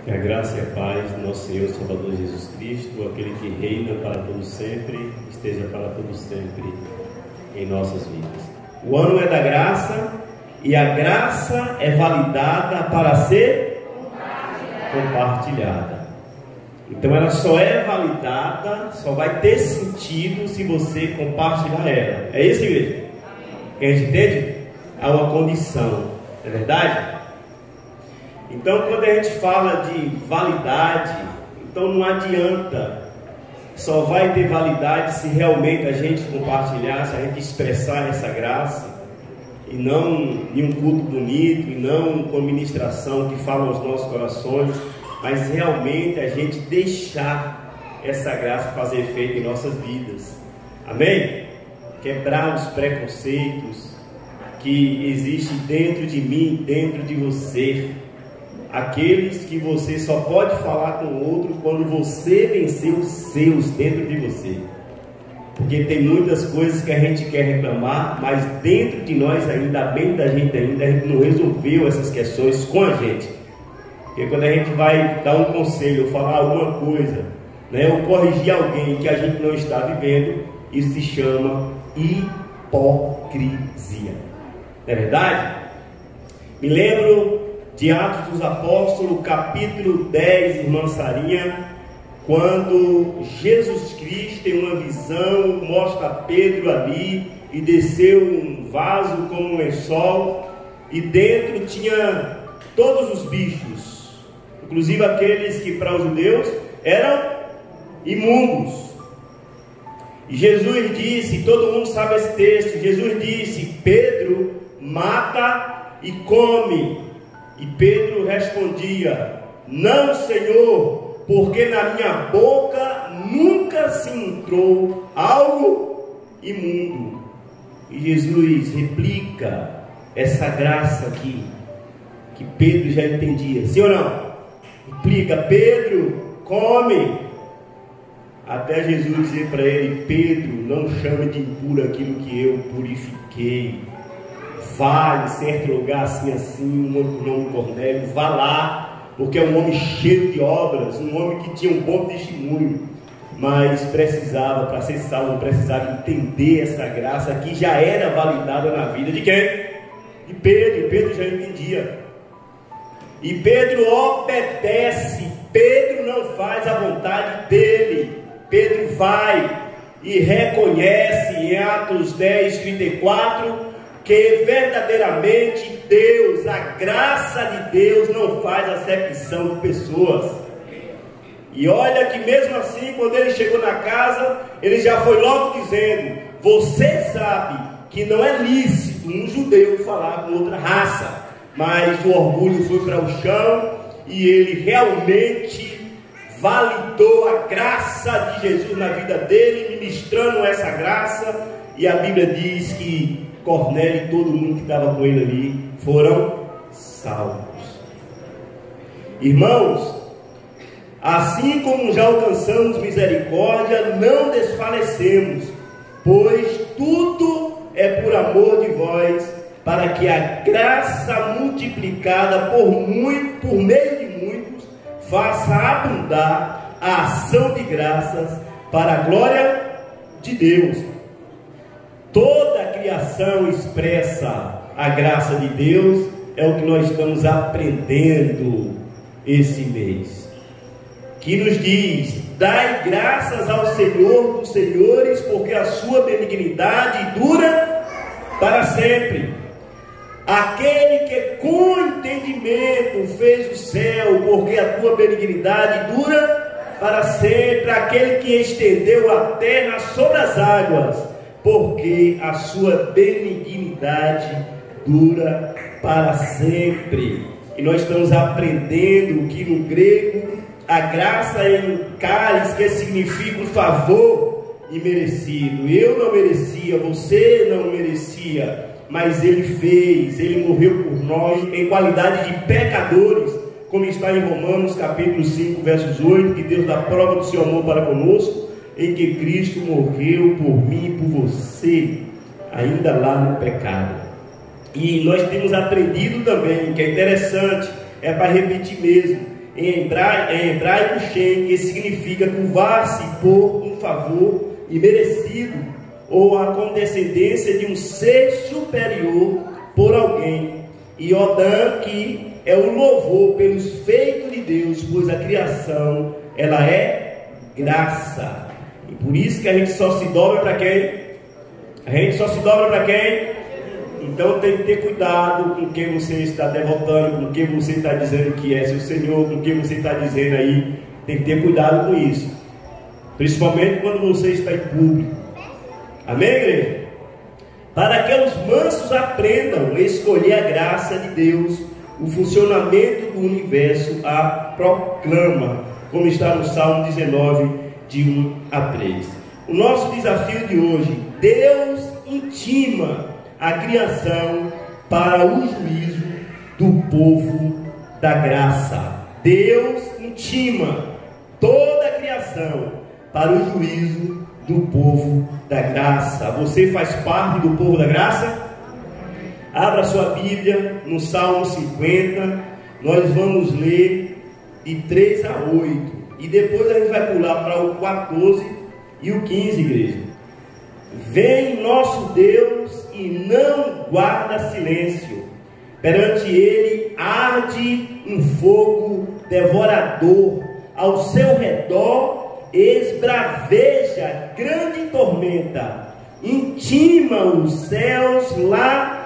Que a graça e a paz do nosso Senhor Salvador Jesus Cristo, aquele que reina para todo sempre, esteja para todo sempre em nossas vidas. O ano é da graça e a graça é validada para ser compartilhada. Então ela só é validada, só vai ter sentido se você compartilhar ela. É isso, igreja? Que a gente entende? Há uma condição, não é verdade? Então, quando a gente fala de validade, então não adianta, só vai ter validade se realmente a gente compartilhar, se a gente expressar essa graça, e não em um culto bonito, e não com ministração que fala aos nossos corações, mas realmente a gente deixar essa graça fazer efeito em nossas vidas. Amém? Quebrar os preconceitos que existem dentro de mim, dentro de você. Aqueles que você só pode falar com o outro quando você vencer os seus dentro de você. Porque tem muitas coisas que a gente quer reclamar, mas dentro de nós ainda, bem da gente ainda, a gente não resolveu essas questões com a gente. Porque quando a gente vai dar um conselho, ou falar alguma coisa, né, ou corrigir alguém que a gente não está vivendo, isso se chama hipocrisia. Não é verdade? Me lembro de Atos dos Apóstolos, capítulo 10, irmã Sarinha, quando Jesus Cristo tem uma visão, mostra Pedro ali, e desceu um vaso como um lençol, e dentro tinha todos os bichos, inclusive aqueles que para os judeus eram imundos. E Jesus disse, todo mundo sabe esse texto, Jesus disse: Pedro, mata e come. E Pedro respondia: não, Senhor, porque na minha boca nunca se entrou algo imundo. E Jesus replica essa graça aqui, que Pedro já entendia, sim ou não? Replica: Pedro, come. Até Jesus dizer para ele: Pedro, não chame de impuro aquilo que eu purifiquei. Vá em certo lugar assim, um outro nome Cornélio, vá lá, porque é um homem cheio de obras, um homem que tinha um bom testemunho, mas precisava, para ser salvo, precisava entender essa graça que já era validada na vida de quem? De Pedro. Pedro já entendia. E Pedro obedece, Pedro não faz a vontade dele. Pedro vai e reconhece em Atos 10, 34, que verdadeiramente Deus, a graça de Deus não faz acepção de pessoas. E olha que mesmo assim, quando ele chegou na casa, ele já foi logo dizendo: você sabe que não é lícito um judeu falar com outra raça. Mas o orgulho foi para o chão e ele realmente validou a graça de Jesus na vida dele, ministrando essa graça. E a Bíblia diz que Cornélio e todo mundo que estava com ele ali foram salvos. Irmãos, assim como já alcançamos misericórdia, não desfalecemos, pois tudo é por amor de vós, para que a graça multiplicada por meio de muitos faça abundar a ação de graças para a glória de Deus. Toda a criação expressa a graça de Deus, é o que nós estamos aprendendo esse mês, que nos diz: dai graças ao Senhor dos senhores, porque a sua benignidade dura para sempre. Aquele que com entendimento fez o céu, porque a tua benignidade dura para sempre. Aquele que estendeu a terra sobre as águas, porque a sua benignidade dura para sempre. E nós estamos aprendendo que no grego a graça é um cálice, que significa um favor imerecido. Eu não merecia, você não merecia, mas Ele fez, Ele morreu por nós em qualidade de pecadores, como está em Romanos capítulo 5, versos 8, que Deus dá prova do seu amor para conosco, em que Cristo morreu por mim e por você, ainda lá no pecado. E nós temos aprendido também, que é interessante, é para repetir mesmo, em hebraico Shem, que significa curvar-se por um favor imerecido, ou a condescendência de um ser superior por alguém. E Odã, que é o louvor pelos feitos de Deus, pois a criação, ela é graça. E por isso que a gente só se dobra para quem? A gente só se dobra para quem? Então tem que ter cuidado com quem você está devotando, com quem você está dizendo que é seu Senhor, com quem você está dizendo aí. Tem que ter cuidado com isso, principalmente quando você está em público. Amém, igreja? Para que os mansos aprendam a escolher a graça de Deus, o funcionamento do universo a proclama, como está no Salmo 19, de 1 a 3. O nosso desafio de hoje: Deus intima a criação para o juízo do povo da graça. Deus intima toda a criação para o juízo do povo da graça. Você faz parte do povo da graça? Abra sua Bíblia no Salmo 50. Nós vamos ler de 3 a 8. E depois a gente vai pular para o 14 e o 15, igreja. Vem nosso Deus e não guarda silêncio. Perante ele arde um fogo devorador. Ao seu redor esbraveja grande tormenta. Intima os céus lá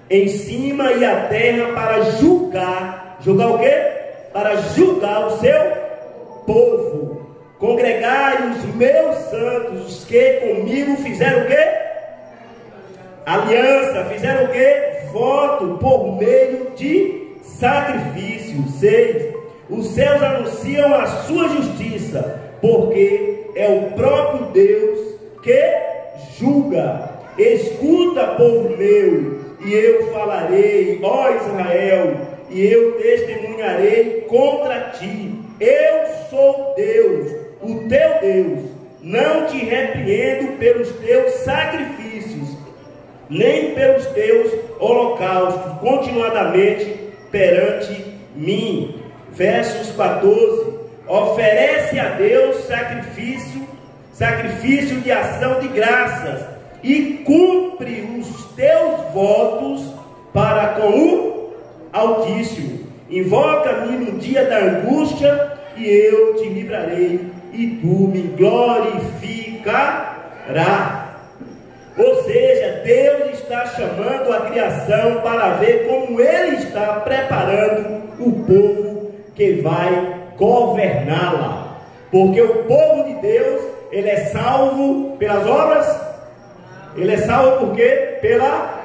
em cima e a terra para julgar. Julgar o quê? Para julgar o seu povo. Congregai os meus santos, os que comigo fizeram o quê? Aliança. Fizeram o quê? Voto por meio de sacrifício. 6. Os céus anunciam a sua justiça, porque é o próprio Deus que julga. Escuta, povo meu, e eu falarei, ó Israel, e eu testemunharei contra ti. Eu sou Deus, o teu Deus. Não te repreendo pelos teus sacrifícios, nem pelos teus holocaustos, continuadamente perante mim. Versos 14. Oferece a Deus sacrifício de ação de graças, e cumpre os teus votos para com o Altíssimo. Invoca-me no dia da angústia, e eu te livrarei, e tu me glorificarás. Ou seja, Deus está chamando a criação para ver como Ele está preparando o povo que vai governá-la. Porque o povo de Deus, ele é salvo pelas obras. Ele é salvo por quê? Pela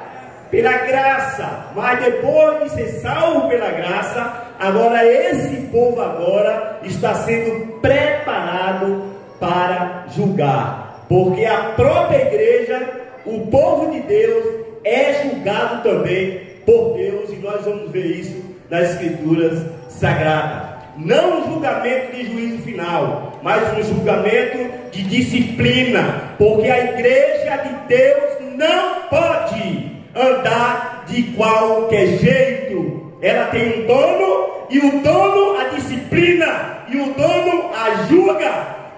graça. Mas depois de ser salvo pela graça, agora esse povo agora está sendo preparado para julgar. Porque a própria igreja, o povo de Deus, é julgado também por Deus. E nós vamos ver isso nas Escrituras Sagradas. Não um julgamento de juízo final, mas um julgamento de disciplina. Porque a igreja de Deus não pode andar de qualquer jeito. Ela tem um dono, e o dono a disciplina, e o dono a julga.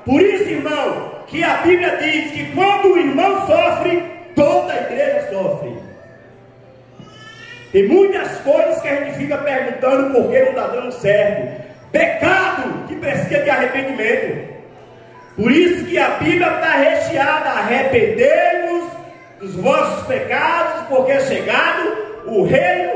Por isso, irmão, que a Bíblia diz que quando o irmão sofre, toda a igreja sofre. Tem muitas coisas que a gente fica perguntando por que não está dando certo. Pecado que precisa de arrependimento. Por isso que a Bíblia está recheada: arrependei-vos dos vossos pecados, porque é chegado o reino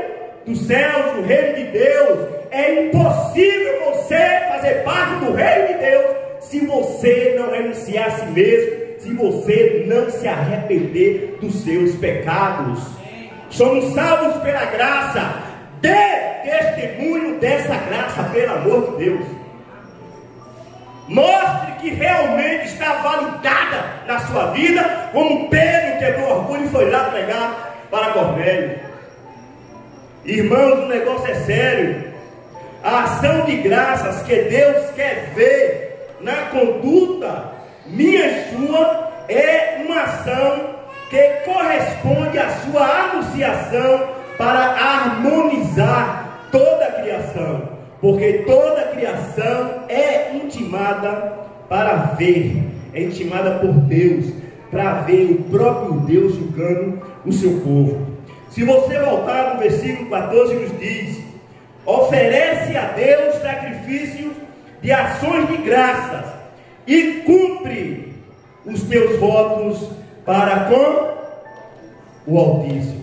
dos céus, o reino de Deus. É impossível você fazer parte do reino de Deus se você não renunciar a si mesmo, se você não se arrepender dos seus pecados. Somos salvos pela graça. Dê testemunho dessa graça, pelo amor de Deus. Mostre que realmente está validada na sua vida, como Pedro quebrou orgulho e foi lá pregar para Cornélio. Irmãos, o negócio é sério. A ação de graças que Deus quer ver na conduta minha e sua é uma ação que corresponde à sua anunciação para harmonizar toda a criação. porque toda a criação é intimada para ver, é intimada por Deus, para ver o próprio Deus julgando o seu povo. Se você voltar no versículo 14, nos diz: oferece a Deus sacrifícios de ações de graças e cumpre os teus votos para com o Altíssimo.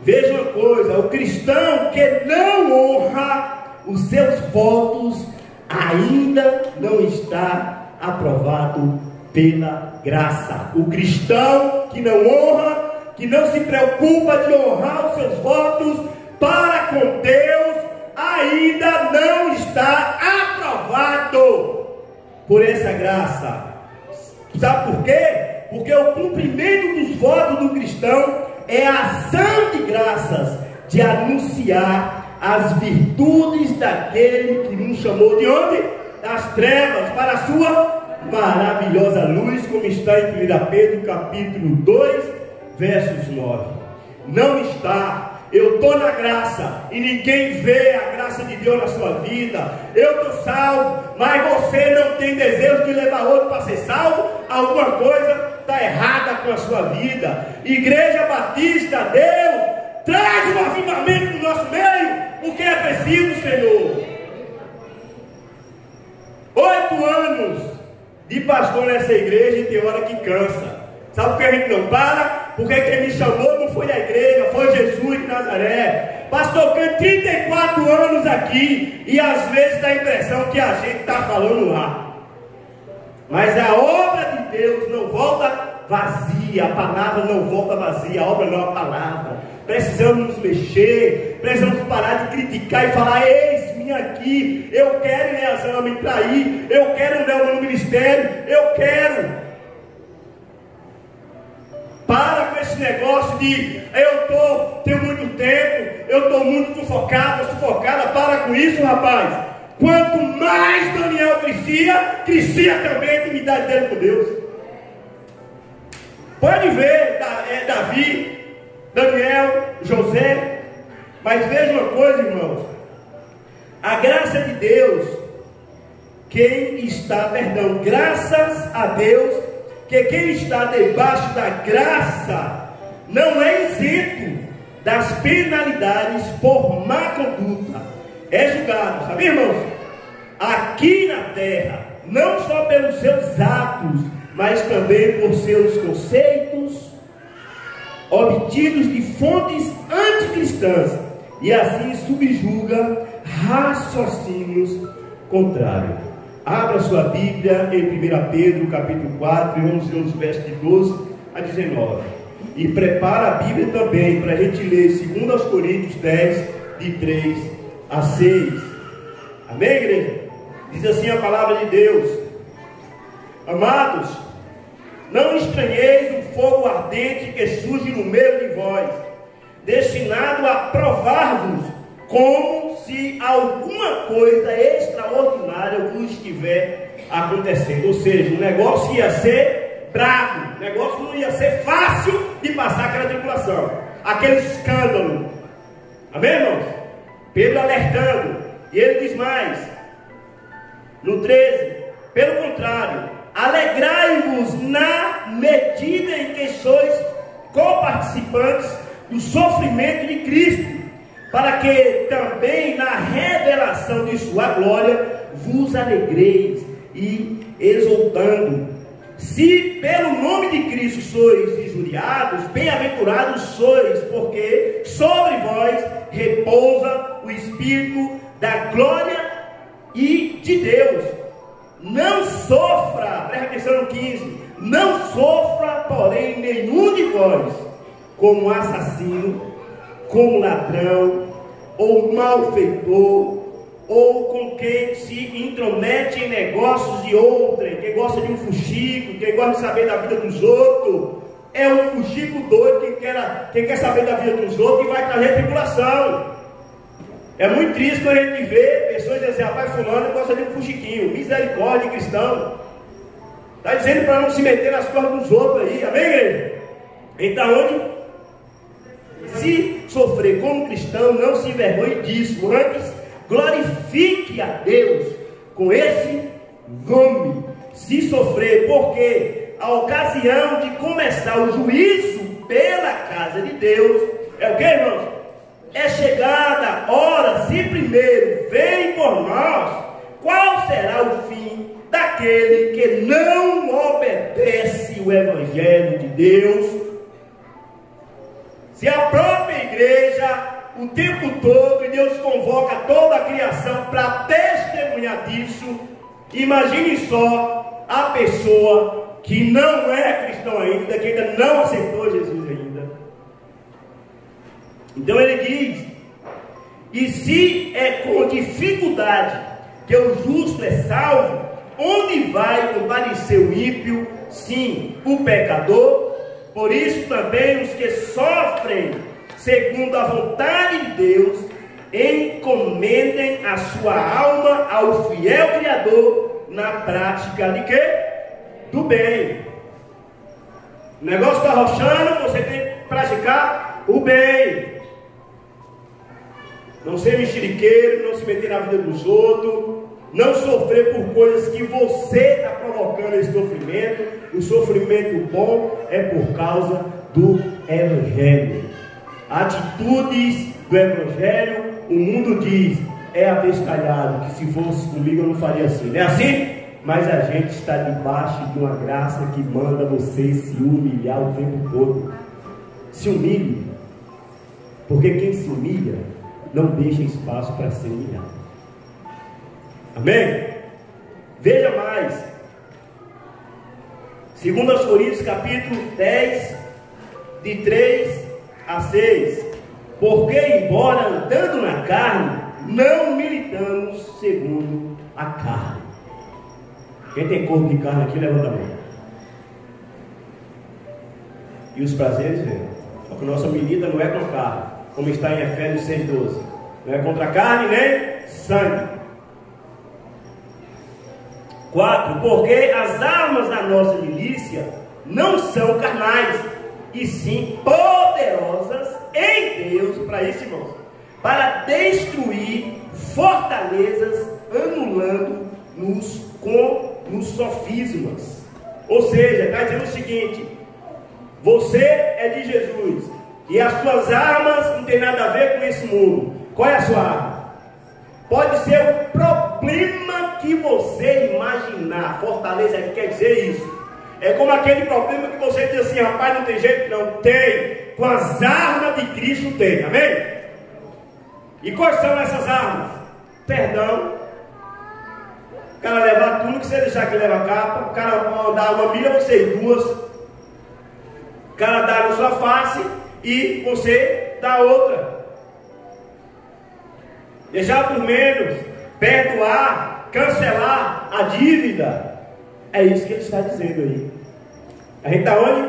Veja uma coisa: o cristão que não honra os seus votos ainda não está aprovado pela graça. O cristão que não honra, que não se preocupa de honrar os seus votos para com Deus, ainda não está aprovado por essa graça. Sabe por quê? Porque o cumprimento dos votos do cristão é a ação de graças de anunciar as virtudes daquele que nos chamou de onde? Das trevas para a sua maravilhosa luz, como está em 1 Pedro capítulo 2, versos 9. Não está. Eu estou na graça e ninguém vê a graça de Deus na sua vida. Eu estou salvo, mas você não tem desejo de levar outro para ser salvo. Alguma coisa está errada com a sua vida. Igreja Batista, Deus, traz um avivamento no nosso meio, porque é preciso, Senhor. 8 anos de pastor nessa igreja e tem hora que cansa. Sabe por que a gente não para? Porque quem me chamou não foi a igreja, foi Jesus de Nazaré. Pastor, tenho 34 anos aqui e às vezes dá a impressão que a gente está falando lá. Mas a obra de Deus não volta vazia, a palavra não volta vazia, a obra não é a palavra. Precisamos nos mexer, precisamos parar de criticar e falar: eis-me aqui, eu quero ir a exame para ir, eu quero ir no ministério, eu quero. Para com esse negócio de tenho muito tempo, eu estou muito sufocada. Para com isso, rapaz. Quanto mais Daniel crescia também a intimidade dele com Deus. Pode ver Davi, Daniel, José. Mas veja uma coisa, irmãos: a graça de Deus, graças a Deus, que quem está debaixo da graça não é isento das penalidades por má conduta. É julgado, sabe, irmãos? Aqui na terra, não só pelos seus atos, mas também por seus conceitos obtidos de fontes anticristãs, e assim subjuga raciocínios contrários. Abra sua Bíblia em 1 Pedro capítulo 4 e vamos ler os versos de 12 a 19. E prepara a Bíblia também para a gente ler 2 Coríntios 10, de 3 a 6. Amém, igreja? Diz assim a palavra de Deus: amados, não estranheis o fogo ardente que surge no meio de vós, destinado a provar-vos como se alguma coisa extraordinária vos estiver acontecendo. Ou seja, o negócio ia ser bravo, o negócio não ia ser fácil de passar aquela tribulação, aquele escândalo. Amém, irmãos? Pedro alertando, e ele diz mais, no 13: pelo contrário, alegrai-vos na medida em que sois coparticipantes do sofrimento de Cristo, para que também na revelação de sua glória vos alegreis e exultando. Se pelo nome de Cristo sois injuriados, bem-aventurados sois, porque sobre vós repousa o Espírito da glória e de Deus. Não sofra, presta atenção no 15, não sofra, porém, nenhum de vós como assassino, como ladrão, ou malfeitor, ou com quem se intromete em negócios de outrem, quem gosta de um fuxico, quem gosta de saber da vida dos outros. É um fuxico doido, quem quer saber da vida dos outros e vai trazer tribulação. É muito triste quando a gente vê pessoas dizendo assim: rapaz, fulano gosta de um fuxiquinho. Misericórdia, cristão. Está dizendo para não se meter nas coisas dos outros aí, amém, igreja? Então, onde se sofrer como cristão, não se envergonhe disso, antes glorifique a Deus com esse nome. Se sofrer, porque a ocasião de começar o juízo pela casa de Deus é o que, irmãos? É chegada, ora, se primeiro vem por nós, qual será o fim daquele que não obedece o Evangelho de Deus? Se a própria igreja, o tempo todo, e Deus convoca toda a criação para testemunhar disso, imagine só a pessoa que não é cristão ainda, que ainda não aceitou Jesus ainda. Então ele diz: e se é com dificuldade que o justo é salvo, onde vai comparecer o ímpio? Sim, o pecador. Por isso também os que sofrem segundo a vontade de Deus, encomendem a sua alma ao fiel Criador na prática de quê? Do bem. O negócio está rochando, você tem que praticar o bem. Não ser mexeriqueiro, não se meter na vida dos outros, não sofrer por coisas que você está provocando esse sofrimento. O sofrimento bom é por causa do Evangelho. Atitudes do Evangelho, o mundo diz, é abestalhado, que se fosse comigo eu não faria assim. Não é assim? Mas a gente está debaixo de uma graça que manda você se humilhar o tempo todo. Se humilhe, porque quem se humilha não deixa espaço para ser humilhado. Amém? Veja mais. 2 Coríntios capítulo 10, de 3 a 6. Porque embora andando na carne, não militamos segundo a carne. Quem tem corpo de carne aqui, levanta a mão. E os prazeres vêm. Só que nossa milita não é com a carne, como está em Efésios 6,12. Não é contra a carne nem sangue. 4. Porque as armas da nossa milícia não são carnais, e sim poderosas em Deus, para isso, irmãos, para destruir fortalezas, anulando nos sofismas. Ou seja, está dizendo o seguinte: você é de Jesus, e as suas armas não tem nada a ver com esse mundo. Qual é a sua arma? Pode ser o problema que você imaginar. Fortaleza quer dizer isso. É como aquele problema que você diz assim: rapaz, não tem jeito. Não tem. Com as armas de Cristo tem. Amém? E quais são essas armas? Perdão. O cara levar tudo, que você deixar que leva a capa. O cara dar uma milha, você duas. O cara dá na sua face e você dá outra. Deixar por menos, perdoar, cancelar a dívida. É isso que ele está dizendo aí. A gente está onde?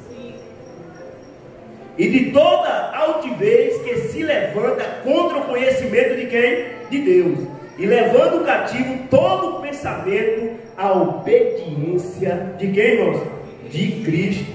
Sim. E de toda altivez que se levanta contra o conhecimento de quem? De Deus. E levando cativo todo pensamento à obediência de quem, irmãos? De Cristo.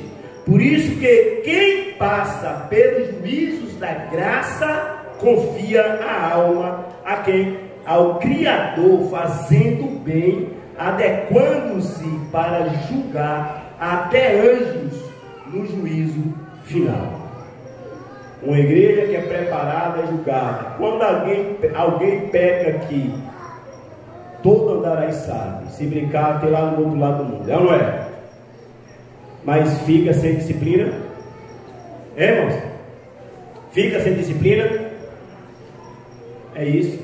Por isso que quem passa pelos juízos da graça confia a alma a quem? Ao Criador, fazendo bem, adequando-se para julgar até anjos no juízo final. Uma igreja que é preparada é julgada. Quando alguém peca aqui, todo andará sabe. Se brincar, tem lá no outro lado do mundo. É ou não é? Mas fica sem disciplina. É, irmãos? Fica sem disciplina. É isso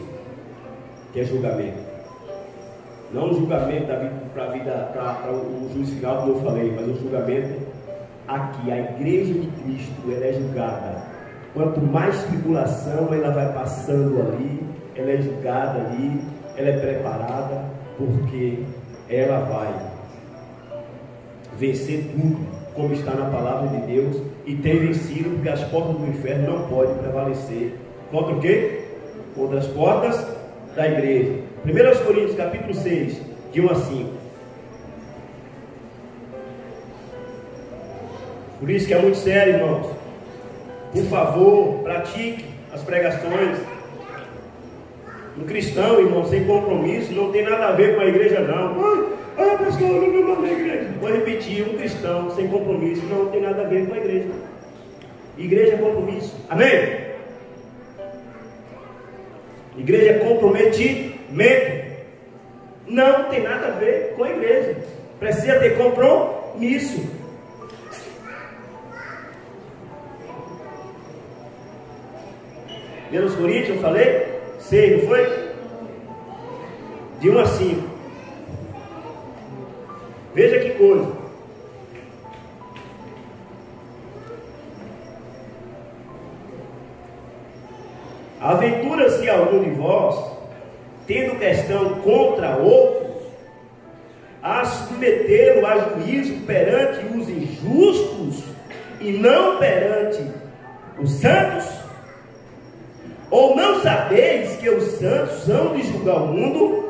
que é julgamento. Não o julgamento da vida para o juízo final, como eu falei, mas o julgamento aqui. A igreja de Cristo, ela é julgada. Quanto mais tribulação ela vai passando ali, ela é julgada ali, ela é preparada, porque ela vai vencer tudo, como está na palavra de Deus, e tem vencido, porque as portas do inferno não podem prevalecer. Contra o quê? Contra as portas da igreja. 1 Coríntios capítulo 6, de 1 a 5. Por isso que é muito sério, irmãos. Por favor, pratique as pregações. Um cristão, irmão, sem compromisso, não tem nada a ver com a igreja, não. Pastor, eu não me mando na igreja. Vou repetir, um cristão sem compromisso não tem nada a ver com a igreja. Igreja é compromisso. Amém? Igreja é comprometimento. Não tem nada a ver com a igreja. Precisa ter compromisso. Lendo os Coríntios, eu falei? 6, não foi? De 1 a 5. Veja que coisa. Aventura-se algum de vós, tendo questão contra outros, a submetê-lo a juízo perante os injustos e não perante os santos? Ou não sabeis que os santos são de julgar o mundo?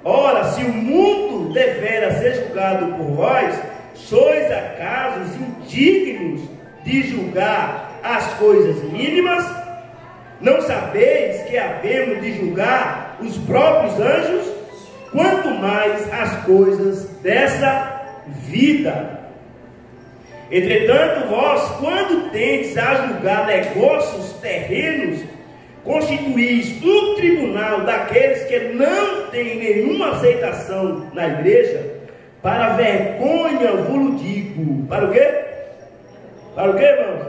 Ora, se o mundo devera ser julgado por vós, sois acaso indignos de julgar as coisas mínimas? Não sabeis que havemos de julgar os próprios anjos? Quanto mais as coisas dessa vida. Entretanto, vós, quando tendes a julgar negócios terrenos, constituís um tribunal daqueles que não têm nenhuma aceitação na igreja. Para vergonha vos digo. Para o quê? Para o quê, irmãos?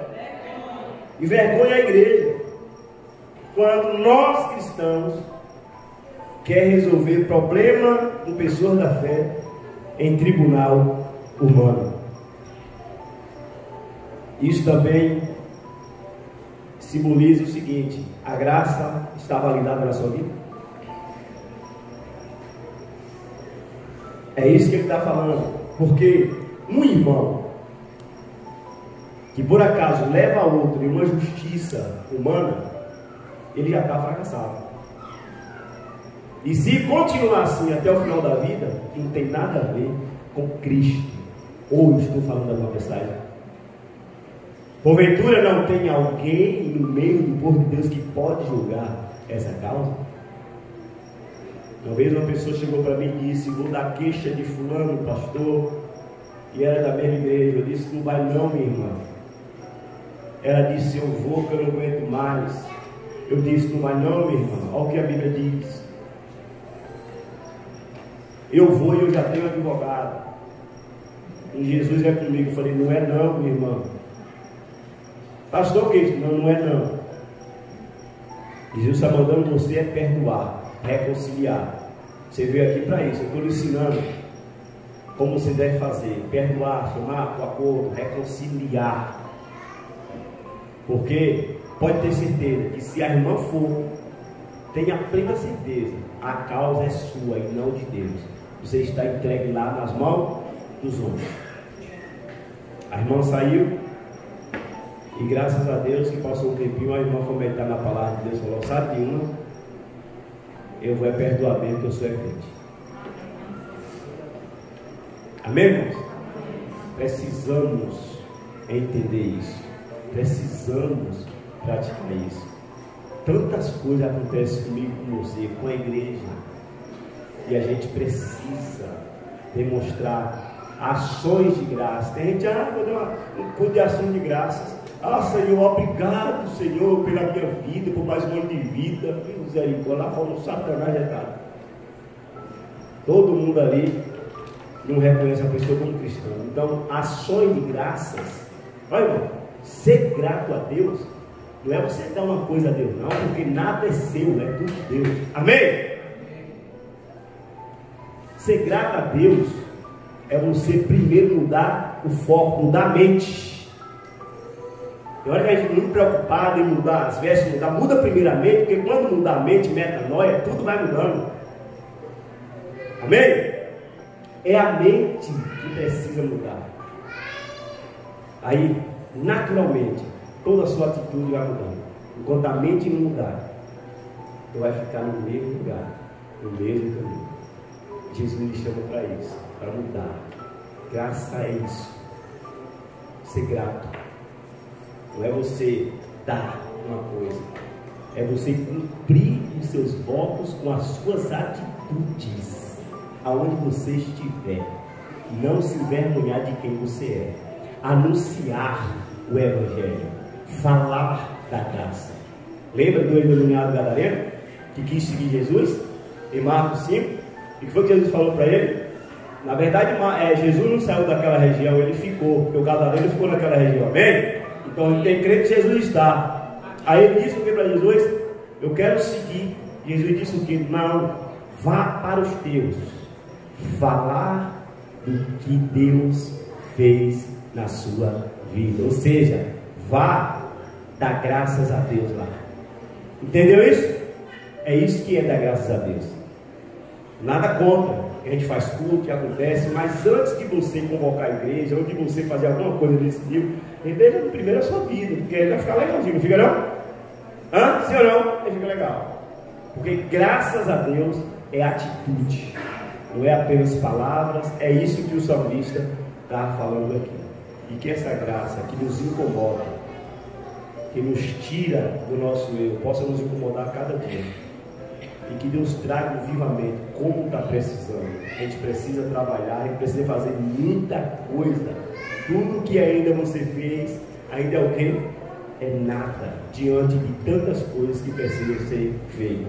E vergonha a igreja. Quando nós cristãos quer resolver problema com pessoas da fé em tribunal humano. Isso também simboliza o seguinte: a graça está validada na sua vida? É isso que ele está falando. Porque um irmão que por acaso leva a outro em uma justiça humana, ele já está fracassado. E se continuar assim até o final da vida, não tem nada a ver com Cristo. Ou estou falando da minha mensagem? Porventura não tem alguém no meio do povo de Deus que pode julgar essa causa? Uma vez uma pessoa chegou para mim e disse: vou dar queixa de fulano, pastor, e era da mesma igreja. Eu disse: não vai não, minha irmã. Ela disse: eu vou, que eu não aguento mais. Eu disse: não vai não, minha irmã. Olha o que a Bíblia diz. Eu vou e eu já tenho advogado. E Jesus é comigo. Eu falei: não é não, minha irmã. Pastor, o que? Não, não é não. Jesus está mandando você perdoar, reconciliar. Você veio aqui para isso. Eu estou lhe ensinando como você deve fazer: perdoar, chamar para o acordo, reconciliar. Porque pode ter certeza que se a irmã for, tenha plena certeza, a causa é sua e não de Deus. Você está entregue lá nas mãos dos homens. A irmã saiu e graças a Deus que passou um tempinho, a irmã foi meditar na palavra de Deus, falou: sabe de uma, eu vou perdoar mesmo, que eu sou crente. Amém, irmãos? Precisamos entender isso. Precisamos praticar isso. Tantas coisas acontecem comigo, com você, com a igreja, e a gente precisa demonstrar ações de graça. Tem gente: vou dar um culto de ação de graças. Senhor, obrigado, Senhor, pela minha vida, por mais um ano de vida. Que misericórdia. Lá fora o Satanás já está. Todo mundo ali não reconhece a pessoa como cristão. Então, ações de graças. Olha, irmão, ser grato a Deus não é você dar uma coisa a Deus, não, porque nada é seu, é tudo de Deus. Amém? Ser grato a Deus é você primeiro mudar o foco, mudar a mente. Tem hora que a gente fica muito preocupado em mudar as vestes, muda primeiramente, porque quando mudar a mente, metanoia, tudo vai mudando. Amém? É a mente que precisa mudar. Aí, naturalmente, toda a sua atitude vai mudando. Enquanto a mente não mudar, tu vai ficar no mesmo lugar, no mesmo caminho. Jesus me chama para isso, para mudar. Graças a isso, ser grato. Não é você dar uma coisa, é você cumprir os seus votos com as suas atitudes, aonde você estiver. Não se envergonhar de quem você é. Anunciar o Evangelho. Falar da graça. Lembra do endemoniado gadareno que quis seguir Jesus? Em Marcos 5. E o que foi que Jesus falou para ele? Na verdade, Jesus não saiu daquela região, ele ficou, porque o gadareno ficou naquela região, amém? Então ele tem que crer que Jesus está. Aí ele disse o que para Jesus? Eu quero seguir. Jesus disse o que? Não, vá para os teus, falar do que Deus fez na sua vida. Ou seja, vá dar graças a Deus lá. Entendeu isso? É isso que é dar graças a Deus. Nada contra. A gente faz culto, que acontece, mas antes de você convocar a igreja, ou de você fazer alguma coisa desse tipo, veja primeiro a sua vida, porque aí vai ficar legalzinho, não fica não? Hã? Sim ou não? Aí fica legal. Porque graças a Deus é atitude, não é apenas palavras. É isso que o salmista está falando aqui. E que essa graça que nos incomoda, que nos tira do nosso eu, possa nos incomodar a cada dia. E que Deus traga vivamente como está precisando. A gente precisa trabalhar, a gente precisa fazer muita coisa. Tudo que ainda você fez, ainda é o quê? É nada diante de tantas coisas que precisam ser feitas.